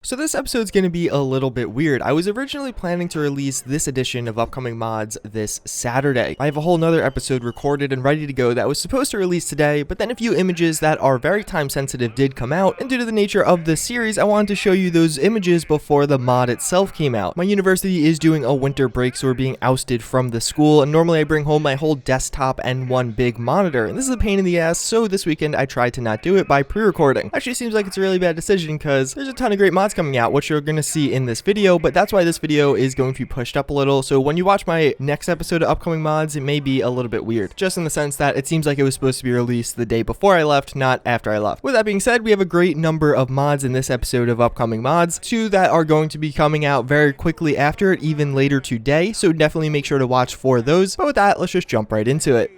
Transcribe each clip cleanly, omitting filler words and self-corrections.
So this episode's going to be a little bit weird. I was originally planning to release this edition of upcoming mods this Saturday. I have a whole nother episode recorded and ready to go that was supposed to release today, but then a few images that are very time sensitive did come out, and due to the nature of this series, I wanted to show you those images before the mod itself came out. My university is doing a winter break, so we're being ousted from the school, and normally I bring home my whole desktop and one big monitor, and this is a pain in the ass, so this weekend I tried to not do it by pre-recording. Actually, it seems like it's a really bad decision because there's a ton of great mods coming out, which you're going to see in this video, but that's why this video is going to be pushed up a little. So when you watch my next episode of upcoming mods, it may be a little bit weird, just in the sense that it seems like it was supposed to be released the day before I left, not after I left. With that being said, we have a great number of mods in this episode of upcoming mods, two that are going to be coming out very quickly after it, even later today, so definitely make sure to watch for those. But with that, let's just jump right into it.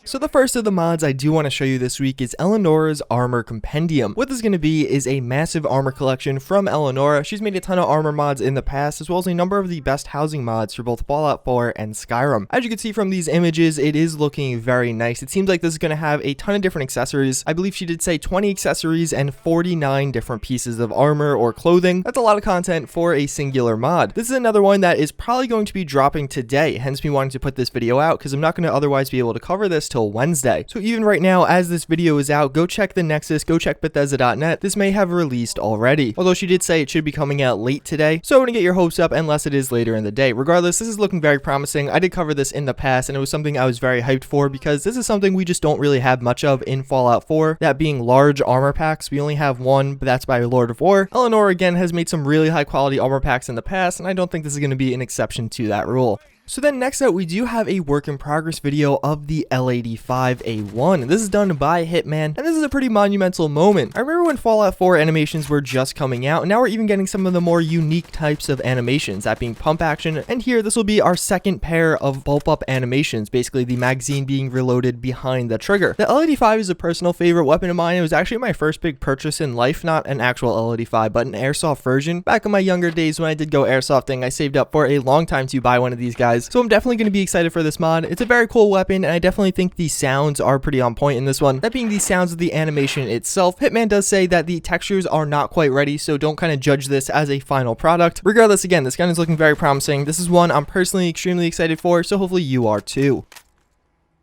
So the first of the mods I do want to show you this week is Eleanor's Armour Compendium. What this is going to be is a massive armor collection from Eleanor. She's made a ton of armor mods in the past, as well as a number of the best housing mods for both Fallout 4 and Skyrim. As you can see from these images, it is looking very nice. It seems like this is going to have a ton of different accessories. I believe she did say 20 accessories and 49 different pieces of armor or clothing. That's a lot of content for a singular mod. This is another one that is probably going to be dropping today, hence me wanting to put this video out, because I'm not going to otherwise be able to cover this till Wednesday. So even right now, as this video is out, go check the Nexus, go check Bethesda.net. This may have released already, although she did say it should be coming out late today, so I wouldn't get your hopes up unless it is later in the day. Regardless, this is looking very promising. I did cover this in the past, and it was something I was very hyped for because this is something we just don't really have much of in Fallout 4, that being large armor packs. We only have one, but that's by Lord of War. Eleanor again has made some really high quality armor packs in the past, and I don't think this is going to be an exception to that rule. So then next up, we do have a work in progress video of the L85A1. This is done by Hitman, and this is a pretty monumental moment. I remember when Fallout 4 animations were just coming out, and now we're even getting some of the more unique types of animations, that being pump action, and here this will be our second pair of bulb up animations, basically the magazine being reloaded behind the trigger. The L85 is a personal favorite weapon of mine. It was actually my first big purchase in life, not an actual L85, but an airsoft version. Back in my younger days when I did go airsofting, I saved up for a long time to buy one of these guys. So I'm definitely going to be excited for this mod. It's a very cool weapon, and I definitely think the sounds are pretty on point in this one. That being the sounds of the animation itself, Hitman does say that the textures are not quite ready, so don't kind of judge this as a final product. Regardless, again, this gun is looking very promising. This is one I'm personally extremely excited for, so hopefully you are too.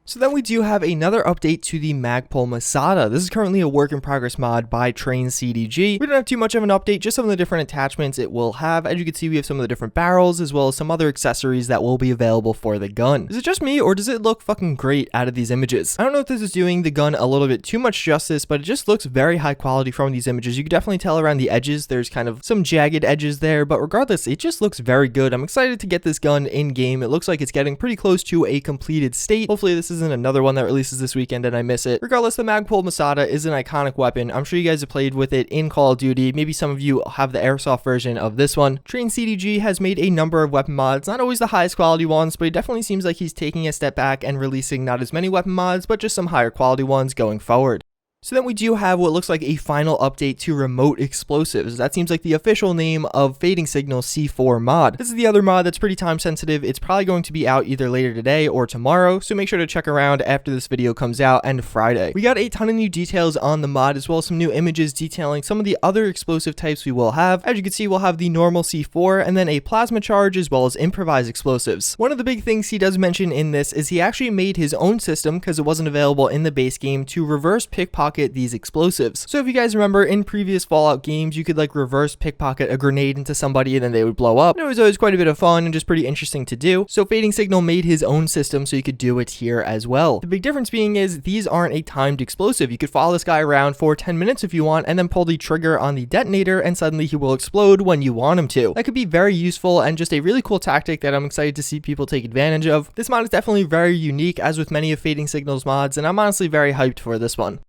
So then we do have another update to the Magpul Masada. This is currently a work in progress mod by Train CDG. We don't have too much of an update, just some of the different attachments it will have. As you can see, we have some of the different barrels as well as some other accessories that will be available for the gun. Is it just me, or does it look fucking great out of these images? I don't know if this is doing the gun a little bit too much justice, but it just looks very high quality from these images. You can definitely tell around the edges, there's kind of some jagged edges there, but regardless, it just looks very good. I'm excited to get this gun in game. It looks like it's getting pretty close to a completed state. Hopefully this isn't another one that releases this weekend and I miss it. Regardless, the Magpul Masada is an iconic weapon. I'm sure you guys have played with it in Call of Duty. Maybe some of you have the airsoft version of this one. Train CDG has made a number of weapon mods, not always the highest quality ones, but it definitely seems like he's taking a step back and releasing not as many weapon mods, but just some higher quality ones going forward. So then we do have what looks like a final update to remote explosives. That seems like the official name of Fading Signal C4 mod. This is the other mod that's pretty time sensitive. It's probably going to be out either later today or tomorrow, so make sure to check around after this video comes out and Friday. We got a ton of new details on the mod, as well as some new images detailing some of the other explosive types we will have. As you can see, we'll have the normal C4 and then a plasma charge as well as improvised explosives. One of the big things he does mention in this is he actually made his own system, because it wasn't available in the base game, to reverse pickpocket these explosives. So if you guys remember, in previous Fallout games, you could like reverse pickpocket a grenade into somebody and then they would blow up. And it was always quite a bit of fun and just pretty interesting to do. So Fading Signal made his own system so you could do it here as well. The big difference being is these aren't a timed explosive. You could follow this guy around for 10 minutes if you want and then pull the trigger on the detonator and suddenly he will explode when you want him to. That could be very useful and just a really cool tactic that I'm excited to see people take advantage of. This mod is definitely very unique, as with many of Fading Signal's mods, and I'm honestly very hyped for this one.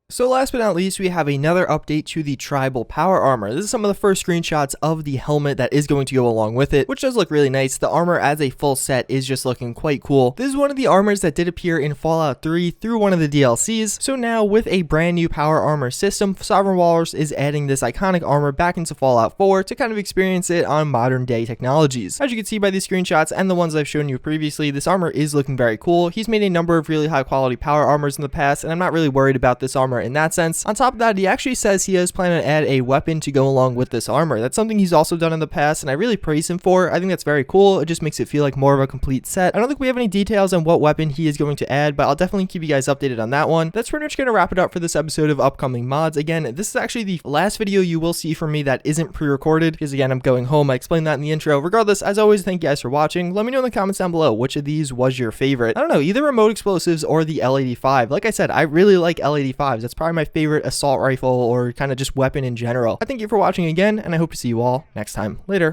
So last but not least, we have another update to the tribal power armor. This is some of the first screenshots of the helmet that is going to go along with it, which does look really nice. The armor as a full set is just looking quite cool. This is one of the armors that did appear in Fallout 3 through one of the DLCs. So now with a brand new power armor system, Sovereign Walrus is adding this iconic armor back into Fallout 4 to kind of experience it on modern day technologies. As you can see by these screenshots and the ones I've shown you previously, this armor is looking very cool. He's made a number of really high quality power armors in the past, and I'm not really worried about this armor smart in that sense. On top of that, he actually says he is planning to add a weapon to go along with this armor. That's something he's also done in the past, and I really praise him for. I think that's very cool. It just makes it feel like more of a complete set. I don't think we have any details on what weapon he is going to add, but I'll definitely keep you guys updated on that one. That's pretty much going to wrap it up for this episode of upcoming mods. Again, this is actually the last video you will see from me that isn't pre-recorded, because again, I'm going home. I explained that in the intro. Regardless, as always, thank you guys for watching. Let me know in the comments down below which of these was your favorite. I don't know, either remote explosives or the L85. Like I said, I really like L85s. That's probably my favorite assault rifle or kind of just weapon in general. I thank you for watching again, and I hope to see you all next time. Later.